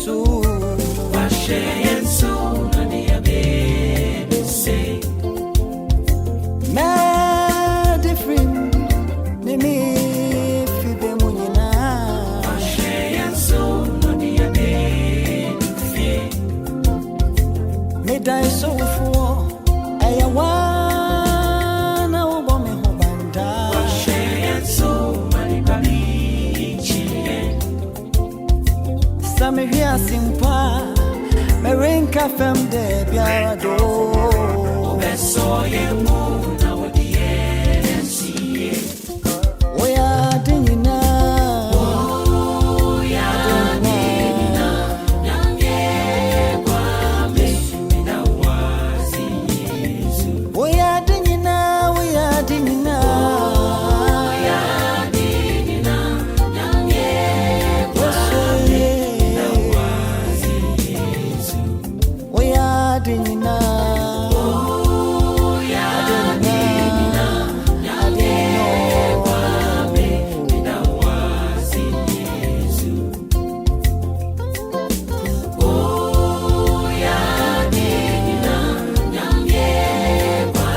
yensu Washe yensu nani abe say. Ma different mimi fibe munyina. Washe yensu nani abe say. Me die so for ayawana obome hobanda. Washe yensu mani bali chie. Same hia simpa me renka fem de biado. Obeso ye mu na O.D.A. siye. Oya de Nyinaa. Oya de Nyinaa. Nyange kwa me mina wazi Yesu. Oya de Nyinaa, oya de Nyinaa. Oya de Nyinaa. Nyange kwa me mina wazi Yesu. Oya de Nyinaa. Oya de Nyinaa. Nyange kwa me mina wazi Yesu. Oya de Nyinaa. Nyange kwa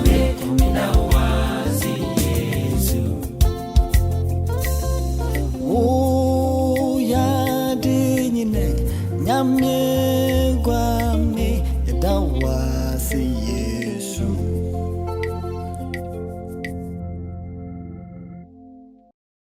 me mina wazi Yesu. Oya de Nyinaa, nyamye gwa me dawa.